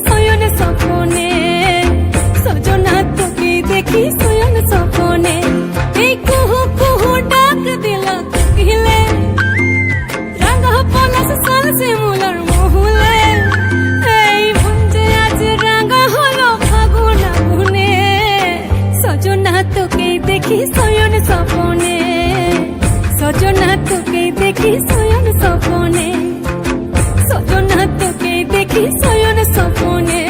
শয়ন স্বপনে, সজনা তোকে দেখি শয়ন স্বপনে। এই কুহু কুহু ডাক দিল কোকিলে, রাঙা পলাশ সাল শিমুলার মহুলে। এই মন যে আজ রাঙা হলো ফাগুন আগুনে, সজনা তোকে দেখি শয়ন স্বপনে, সজনা তোকে দেখি শয়ন স্বপনে, সজনা তোকে দেখি শয়ন স্বপনে,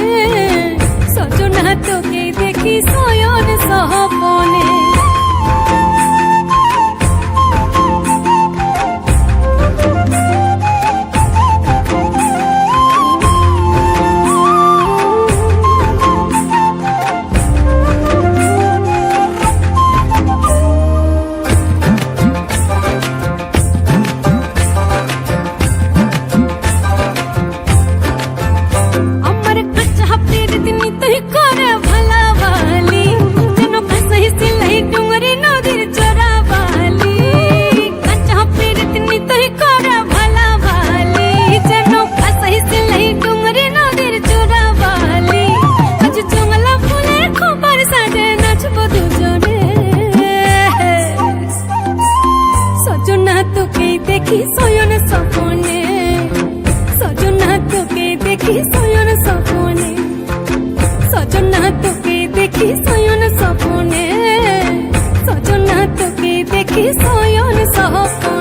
সজনা তোকে দেখি শয়ন স্বপনে। দেখি শয়ন স্বপনে, সজনা তোকে দেখি শয়ন স্বপনে, সজনা তোকে দেখি শয়ন